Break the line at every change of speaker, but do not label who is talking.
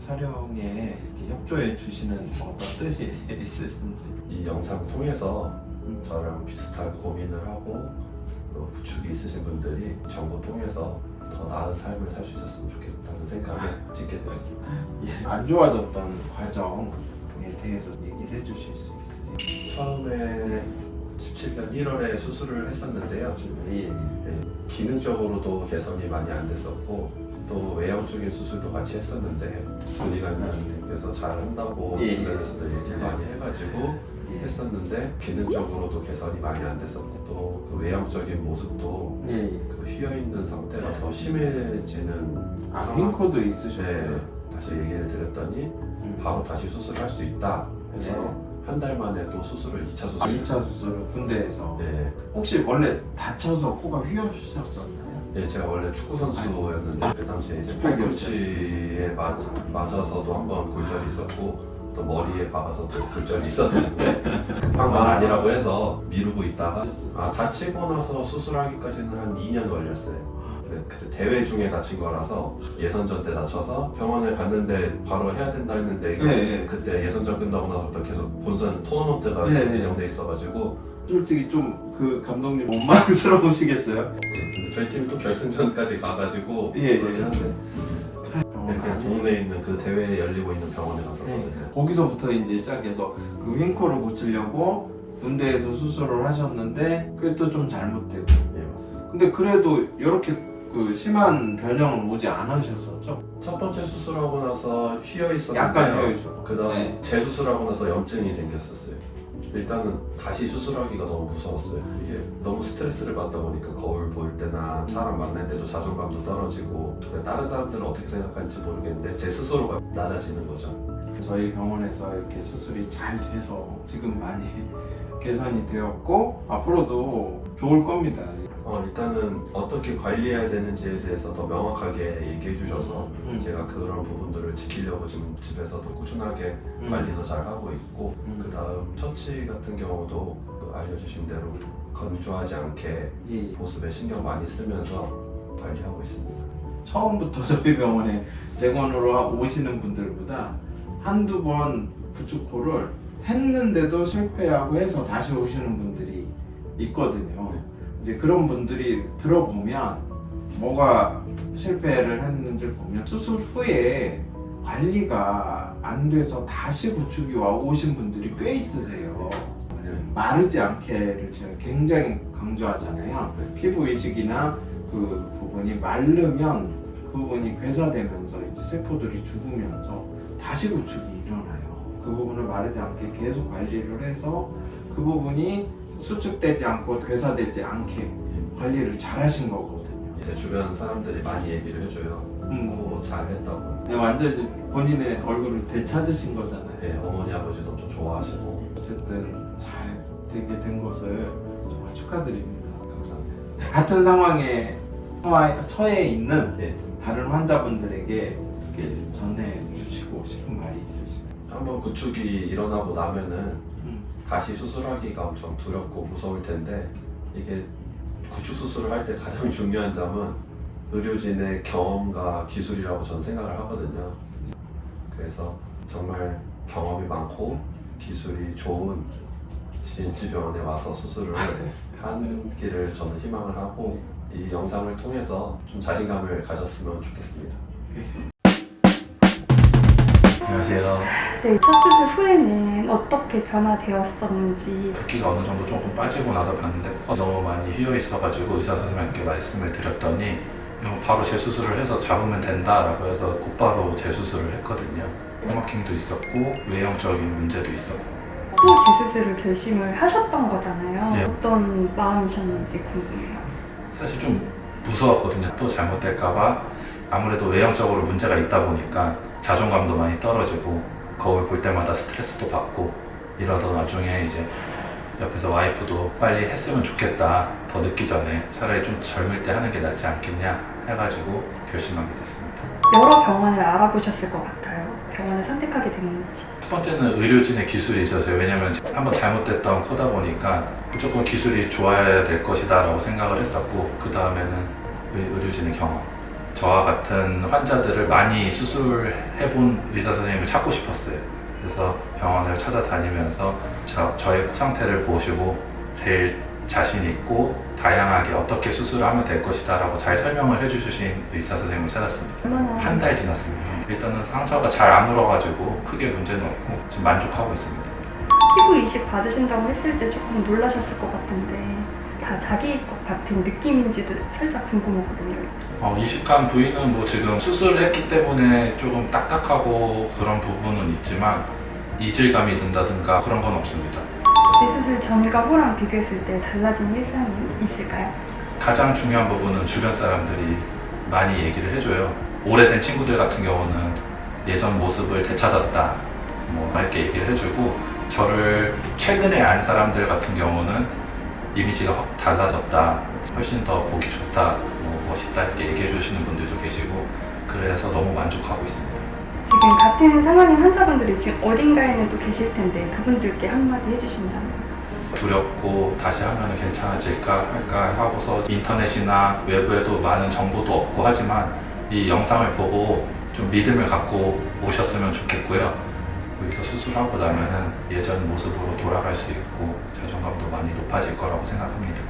촬영에 이렇게 협조해 주시는 어떤 뜻이 있으신지.
이 영상 통해서 저랑 비슷한 고민을 하고 또 구축이 있으신 분들이 정보 통해서 더 나은 삶을 살 수 있었으면 좋겠다는 생각에 찍게 되었습니다.
안 좋아졌던 과정에 대해서 얘기를 해주실 수 있으세요?
처음에 17년 1월에 수술을 했었는데요.
예.
기능적으로도 개선이 많이 안 됐었고 또 외형적인 수술도 같이 했었는데 군의관님께서 잘한다고
예.
주변에서도 얘기를 많이 해가지고 했었는데 기능적으로도 개선이 많이 안 됐었고 또 그 외형적인 모습도
예.
그 휘어있는 상태가 더 심해지는
윙코도 있으셨고요.
네, 다시 얘기를 드렸더니 바로 다시 수술할 수 있다 해서
네.
한 달 만에 또 수술을 2차 수술
2차 수술을 군대에서.
네.
혹시 원래 다쳐서 코가 휘어셨었나요?
예, 제가 원래 축구 선수였는데 그 당시에 이제 팔꿈치에 맞아서도 한번 골절이 있었고 또 머리에 박아서도 골절이 있었는데 급한 건 아니라고 해서 미루고 있다가 다치고 나서 수술하기까지는 한 2년 걸렸어요. 그때 대회 중에 다친 거라서 예선전 때 다쳐서 병원에 갔는데 바로 해야 된다 했는데 이거 그때 예선전 끝나고 나서부터 계속 본선 토너먼트가 예정돼 있어가지고
솔직히 좀 그 감독님 원망스러우시겠어요?
근데 저희 팀도 결승전까지 가가지고 그렇긴 한데 그냥 동네에 있는 그 대회에 열리고 있는 병원에 갔었거든요.
거기서부터 이제 시작해서 그 윙코를 고치려고 군대에서 수술을 하셨는데 그게 또 좀 잘못되고.
예, 맞습니다.
근데 그래도 이렇게 그 심한 변형은 오지 않으셨었죠?
첫 번째 수술하고 나서 휘어 있었는데
약간 휘어 있었고.
그 다음 재수술하고 나서 염증이 생겼었어요. 일단은 다시 수술하기가 너무 무서웠어요. 이게 너무 스트레스를 받다 보니까 거울 볼 때나 사람 만날 때도 자존감도 떨어지고 다른 사람들은 어떻게 생각하는지 모르겠는데 제 스스로가 낮아지는 거죠.
저희 병원에서 이렇게 수술이 잘 돼서 지금 많이 개선이 되었고 앞으로도 좋을 겁니다.
일단은 어떻게 관리해야 되는지에 대해서 더 명확하게 얘기해 주셔서 제가 그런 부분들을 지키려고 지금 집에서도 꾸준하게 관리도 잘 하고 있고 그 다음 처치 같은 경우도 알려주신 대로 건조하지 않게 보습에 신경 많이 쓰면서 관리하고 있습니다.
처음부터 저희 병원에 재건으로 오시는 분들보다 한두 번 부축코를 했는데도 실패하고 해서 다시 오시는 분들이 있거든요. 이제 그런 분들이 들어보면 뭐가 실패를 했는지 보면 수술 후에 관리가 안 돼서 다시 구축이 와 오신 분들이 꽤 있으세요. 마르지 않게를 제가 굉장히 강조하잖아요. 피부 이식이나 그 부분이 마르면 그 부분이 괴사되면서 이제 세포들이 죽으면서 다시 구축이 일어나요. 그 부분을 마르지 않게 계속 관리를 해서 그 부분이 수축되지 않고 괴사되지 않게 관리를 잘 하신 거거든요.
이제 주변 사람들이 많이 얘기를 해줘요. 코 잘했다고.
완전히 본인의 얼굴을 되찾으신 거잖아요.
네, 어머니 아버지도 좀 좋아하시고.
어쨌든 잘 되게 된 것을 정말 축하드립니다.
감사합니다.
같은 상황에 처해 있는
네.
다른 환자분들에게 이렇게 전해주시고 싶은 말이 있으시면.
한번 구축이 일어나고 나면은 다시 수술하기가 엄청 두렵고 무서울 텐데 이게 구축 수술을 할 때 가장 중요한 점은 의료진의 경험과 기술이라고 저는 생각을 하거든요. 그래서 정말 경험이 많고 기술이 좋은 진지병원에 와서 수술을 하기를 저는 희망을 하고 이 영상을 통해서 좀 자신감을 가졌으면 좋겠습니다. 안녕하세요.
네, 첫 수술 후에는 어떻게 변화되었었는지.
붓기가 어느 정도 조금 빠지고 나서 봤는데 코가 너무 많이 휘어 있어가지고 의사 선생님께 말씀을 드렸더니 바로 재수술을 해서 잡으면 된다라고 해서 곧바로 재수술을 했거든요. 코막힘도 있었고 외형적인 문제도 있었고.
또 재수술을 결심을 하셨던 거잖아요.
네.
어떤 마음이셨는지 궁금해요.
사실 좀 무서웠거든요. 또 잘못될까봐 아무래도 외형적으로 문제가 있다 보니까 자존감도 많이 떨어지고 거울 볼 때마다 스트레스도 받고 이러다 나중에 이제 옆에서 와이프도 빨리 했으면 좋겠다, 더 늦기 전에 차라리 좀 젊을 때 하는 게 낫지 않겠냐 해가지고 결심하게 됐습니다.
여러 병원을 알아보셨을 것 같아요. 병원을 선택하게 됐는지.
첫 번째는 의료진의 기술이 있었어요. 왜냐면 한번 잘못됐던 코다 보니까 무조건 기술이 좋아야 될 것이다 라고 생각을 했었고 그 다음에는 의료진의 경험, 저와 같은 환자들을 많이 수술해본 의사 선생님을 찾고 싶었어요. 그래서 병원을 찾아다니면서 저의 코 상태를 보시고 제일 자신 있고 다양하게 어떻게 수술하면 될 것이다 라고 잘 설명을 해주신 의사 선생님을 찾았습니다.
얼마나
한 달 지났습니다. 일단은 상처가 잘 안 물어가지고 크게 문제는 없고 지금 만족하고 있습니다.
피부 이식 받으신다고 했을 때 조금 놀라셨을 것 같은데 다 자기 것 같은 느낌인지도 살짝 궁금하거든요.
이식한 부위는 뭐 지금 수술을 했기 때문에 조금 딱딱하고 그런 부분은 있지만 이질감이 든다든가 그런 건 없습니다.
재수술 전과 후랑 비교했을 때 달라진 일상이 있을까요?
가장 중요한 부분은 주변 사람들이 많이 얘기를 해줘요. 오래된 친구들 같은 경우는 예전 모습을 되찾았다 뭐 이렇게 얘기를 해주고, 저를 최근에 안 사람들 같은 경우는 이미지가 확 달라졌다, 훨씬 더 보기 좋다, 뭐 멋있다 이렇게 얘기해 주시는 분들도 계시고, 그래서 너무 만족하고 있습니다.
지금 같은 상황인 환자분들이 지금 어딘가에는 또 계실 텐데 그분들께 한마디 해주신다면?
두렵고 다시 하면 괜찮아질까 할까 하고서 인터넷이나 외부에도 많은 정보도 없고 하지만 이 영상을 보고 좀 믿음을 갖고 오셨으면 좋겠고요. 여기서 수술하고 나면은 예전 모습으로 돌아갈 수 있고 자존감도 많이 높아질 거라고 생각합니다.